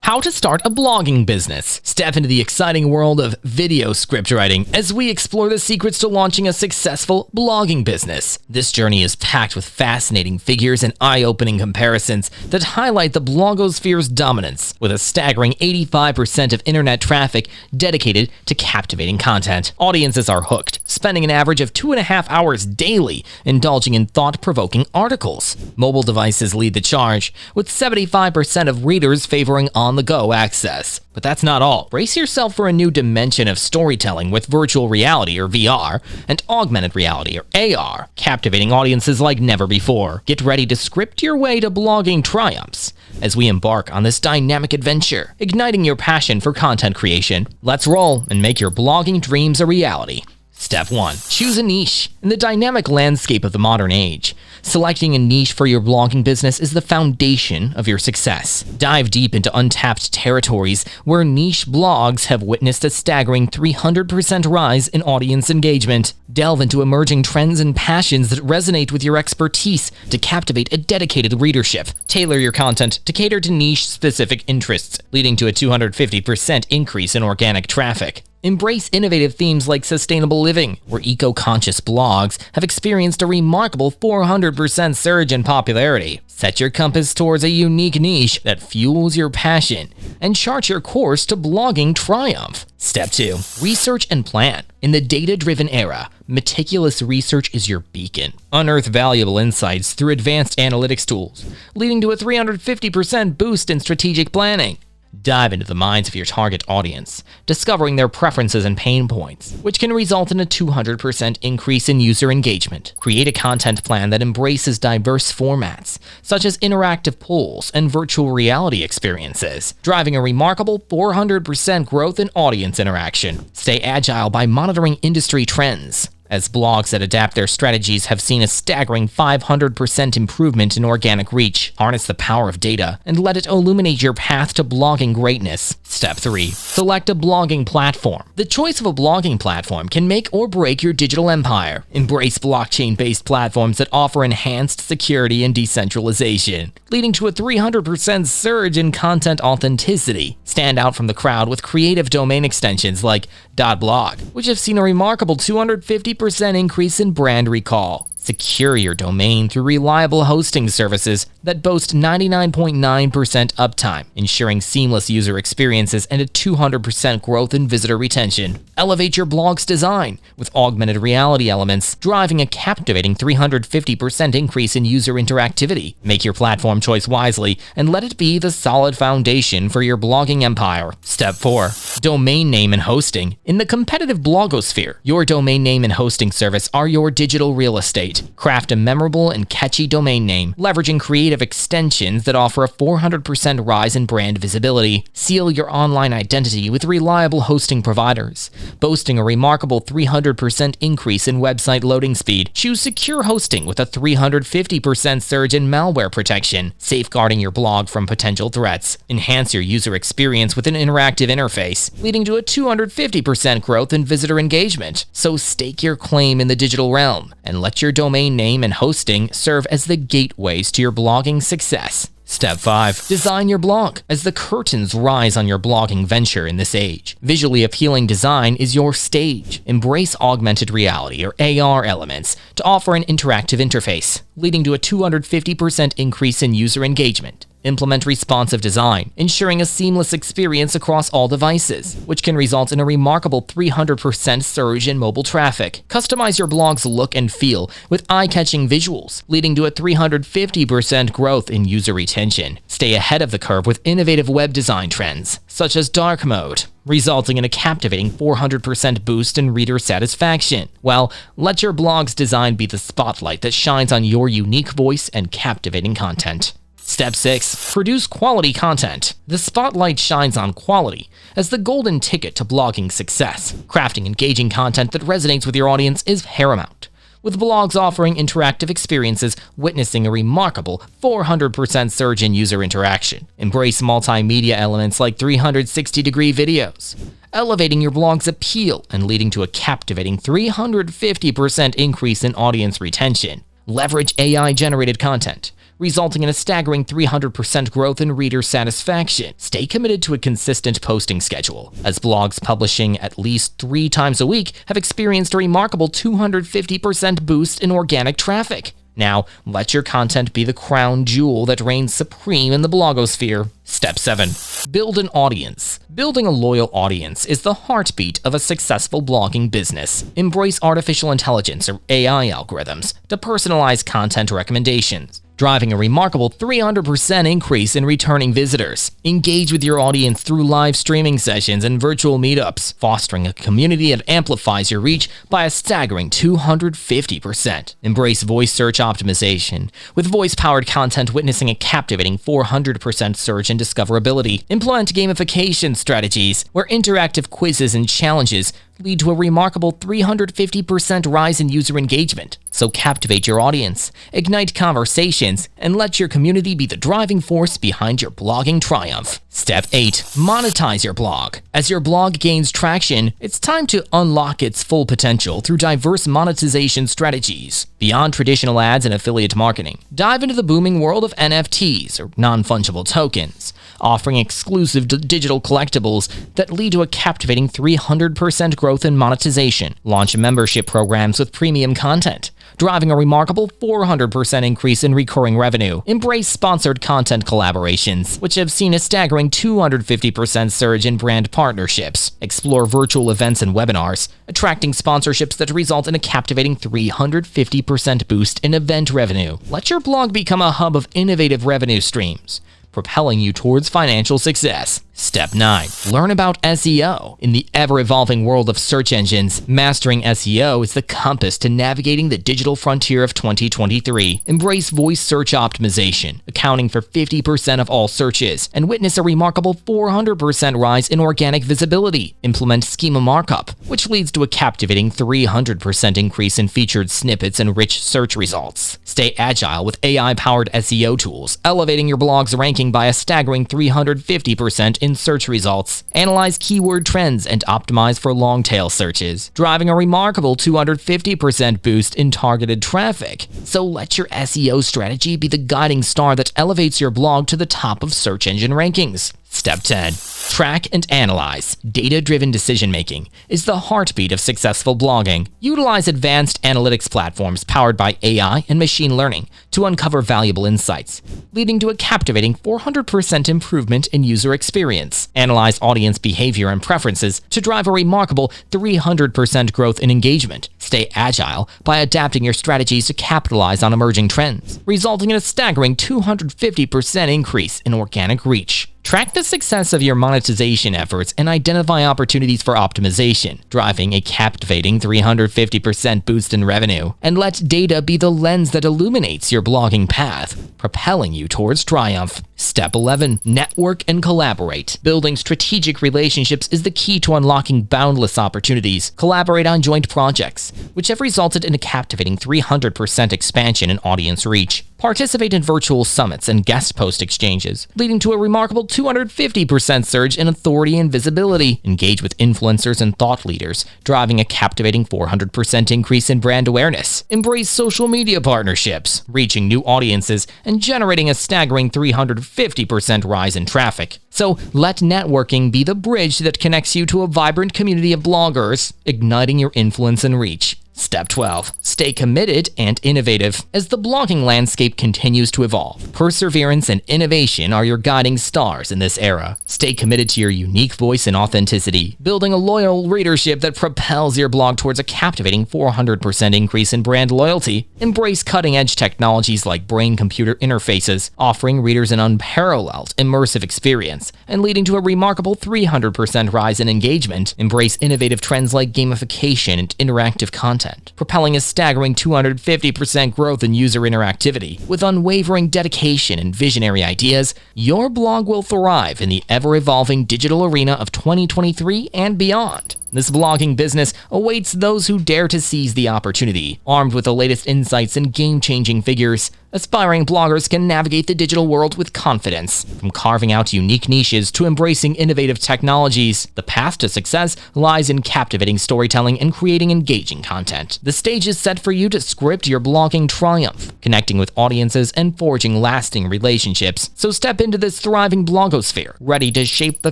How to start a blogging business. Step into the exciting world of video script writing as we explore the secrets to launching a successful blogging business. This journey is packed with fascinating figures and eye-opening comparisons that highlight the blogosphere's dominance, with a staggering 85% of internet traffic dedicated to captivating content. Audiences are hooked, spending an average of 2.5 hours daily indulging in thought-provoking articles. Mobile devices lead the charge, with 75% of readers favoring on-the-go access. But that's not all. Brace yourself for a new dimension of storytelling with virtual reality, or VR, and augmented reality, or AR, captivating audiences like never before. Get ready to script your way to blogging triumphs as we embark on this dynamic adventure, igniting your passion for content creation. Let's roll and make your blogging dreams a reality. Step 1. Choose a niche. In the dynamic landscape of the modern age, selecting a niche for your blogging business is the foundation of your success. Dive deep into untapped territories where niche blogs have witnessed a staggering 300% rise in audience engagement. Delve into emerging trends and passions that resonate with your expertise to captivate a dedicated readership. Tailor your content to cater to niche-specific interests, leading to a 250% increase in organic traffic. Embrace innovative themes like sustainable living, where eco-conscious blogs have experienced a remarkable 400% surge in popularity. Set your compass towards a unique niche that fuels your passion and chart your course to blogging triumph. Step 2. Research and plan. In the data-driven era, meticulous research is your beacon. Unearth valuable insights through advanced analytics tools, leading to a 350% boost in strategic planning. Dive into the minds of your target audience, discovering their preferences and pain points, which can result in a 200% increase in user engagement. Create a content plan that embraces diverse formats, such as interactive polls and virtual reality experiences, driving a remarkable 400% growth in audience interaction. Stay agile by monitoring industry trends, as blogs that adapt their strategies have seen a staggering 500% improvement in organic reach. Harness the power of data and let it illuminate your path to blogging greatness. Step 3. Select a blogging platform. The choice of a blogging platform can make or break your digital empire. Embrace blockchain-based platforms that offer enhanced security and decentralization, leading to a 300% surge in content authenticity. Stand out from the crowd with creative domain extensions like .blog, which have seen a remarkable 250% increase in brand recall. Secure your domain through reliable hosting services that boast 99.9% uptime, ensuring seamless user experiences and a 200% growth in visitor retention. Elevate your blog's design with augmented reality elements, driving a captivating 350% increase in user interactivity. Make your platform choice wisely and let it be the solid foundation for your blogging empire. Step 4. Domain name and hosting. In the competitive blogosphere, your domain name and hosting service are your digital real estate. Craft a memorable and catchy domain name, leveraging creative extensions that offer a 400% rise in brand visibility. Seal your online identity with reliable hosting providers, boasting a remarkable 300% increase in website loading speed. Choose secure hosting with a 350% surge in malware protection, safeguarding your blog from potential threats. Enhance your user experience with an interactive interface, leading to a 250% growth in visitor engagement. So stake your claim in the digital realm and let your domain name and hosting serve as the gateways to your blogging success. Step 5. Design your blog. As the curtains rise on your blogging venture in this age, visually appealing design is your stage. Embrace augmented reality, or AR elements, to offer an interactive interface, leading to a 250% increase in user engagement. Implement responsive design, ensuring a seamless experience across all devices, which can result in a remarkable 300% surge in mobile traffic. Customize your blog's look and feel with eye-catching visuals, leading to a 350% growth in user retention. Stay ahead of the curve with innovative web design trends, such as dark mode, resulting in a captivating 400% boost in reader satisfaction. Well, let your blog's design be the spotlight that shines on your unique voice and captivating content. Step 6. Produce quality content. The spotlight shines on quality as the golden ticket to blogging success. Crafting engaging content that resonates with your audience is paramount, with blogs offering interactive experiences witnessing a remarkable 400% surge in user interaction. Embrace multimedia elements like 360-degree videos, elevating your blog's appeal and leading to a captivating 350% increase in audience retention. Leverage AI-generated content, resulting in a staggering 300% growth in reader satisfaction. Stay committed to a consistent posting schedule, as blogs publishing at least 3 times a week have experienced a remarkable 250% boost in organic traffic. Now, let your content be the crown jewel that reigns supreme in the blogosphere. Step 7. Build an audience. Building a loyal audience is the heartbeat of a successful blogging business. Embrace artificial intelligence or AI algorithms to personalize content recommendations, driving a remarkable 300% increase in returning visitors. Engage with your audience through live streaming sessions and virtual meetups, fostering a community that amplifies your reach by a staggering 250%. Embrace voice search optimization, with voice-powered content witnessing a captivating 400% surge in discoverability. Implement gamification strategies, where interactive quizzes and challenges lead to a remarkable 350% rise in user engagement. So captivate your audience, ignite conversations, and let your community be the driving force behind your blogging triumph. Step 8. Monetize your blog. As your blog gains traction, it's time to unlock its full potential through diverse monetization strategies. Beyond traditional ads and affiliate marketing, dive into the booming world of NFTs, or non-fungible tokens, offering exclusive digital collectibles that lead to a captivating 300% growth in monetization. Launch membership programs with premium content, driving a remarkable 400% increase in recurring revenue. Embrace sponsored content collaborations, which have seen a staggering 250% surge in brand partnerships. Explore virtual events and webinars, attracting sponsorships that result in a captivating 350% boost in event revenue. Let your blog become a hub of innovative revenue streams, propelling you towards financial success. Step 9. Learn about SEO. In the ever-evolving world of search engines, mastering SEO is the compass to navigating the digital frontier of 2023. Embrace voice search optimization, accounting for 50% of all searches, and witness a remarkable 400% rise in organic visibility. Implement schema markup, which leads to a captivating 300% increase in featured snippets and rich search results. Stay agile with AI-powered SEO tools, elevating your blog's ranking by a staggering 350% in search results. Analyze keyword trends and optimize for long-tail searches, driving a remarkable 250% boost in targeted traffic. So let your SEO strategy be the guiding star that elevates your blog to the top of search engine rankings. Step 10. Track and analyze. Data-driven decision-making is the heartbeat of successful blogging. Utilize advanced analytics platforms powered by AI and machine learning to uncover valuable insights, leading to a captivating 400% improvement in user experience. Analyze audience behavior and preferences to drive a remarkable 300% growth in engagement. Stay agile by adapting your strategies to capitalize on emerging trends, resulting in a staggering 250% increase in organic reach. Track the success of your monetization efforts and identify opportunities for optimization, driving a captivating 350% boost in revenue. And let data be the lens that illuminates your blogging path, propelling you towards triumph. Step 11. Network and collaborate. Building strategic relationships is the key to unlocking boundless opportunities. Collaborate on joint projects, which have resulted in a captivating 300% expansion in audience reach. Participate in virtual summits and guest post exchanges, leading to a remarkable 250% surge in authority and visibility. Engage with influencers and thought leaders, driving a captivating 400% increase in brand awareness. Embrace social media partnerships, reaching new audiences and generating a staggering 350% rise in traffic. So let networking be the bridge that connects you to a vibrant community of bloggers, igniting your influence and reach. Step 12. Stay committed and innovative. As the blogging landscape continues to evolve, perseverance and innovation are your guiding stars in this era. Stay committed to your unique voice and authenticity, building a loyal readership that propels your blog towards a captivating 400% increase in brand loyalty. Embrace cutting-edge technologies like brain-computer interfaces, offering readers an unparalleled immersive experience and leading to a remarkable 300% rise in engagement. Embrace innovative trends like gamification and interactive content, propelling a staggering 250% growth in user interactivity. With unwavering dedication and visionary ideas, your blog will thrive in the ever-evolving digital arena of 2023 and beyond. This blogging business awaits those who dare to seize the opportunity. Armed with the latest insights and game-changing figures, Aspiring bloggers can navigate the digital world with confidence. From carving out unique niches to embracing innovative technologies, the path to success lies in captivating storytelling and creating engaging content. The stage is set for you to script your blogging triumph, connecting with audiences and forging lasting relationships. So step into this thriving blogosphere, ready to shape the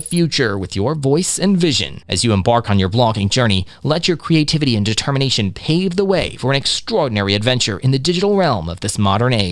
future with your voice and vision. As you embark on your blogging journey, let your creativity and determination pave the way for an extraordinary adventure in the digital realm of this modern age.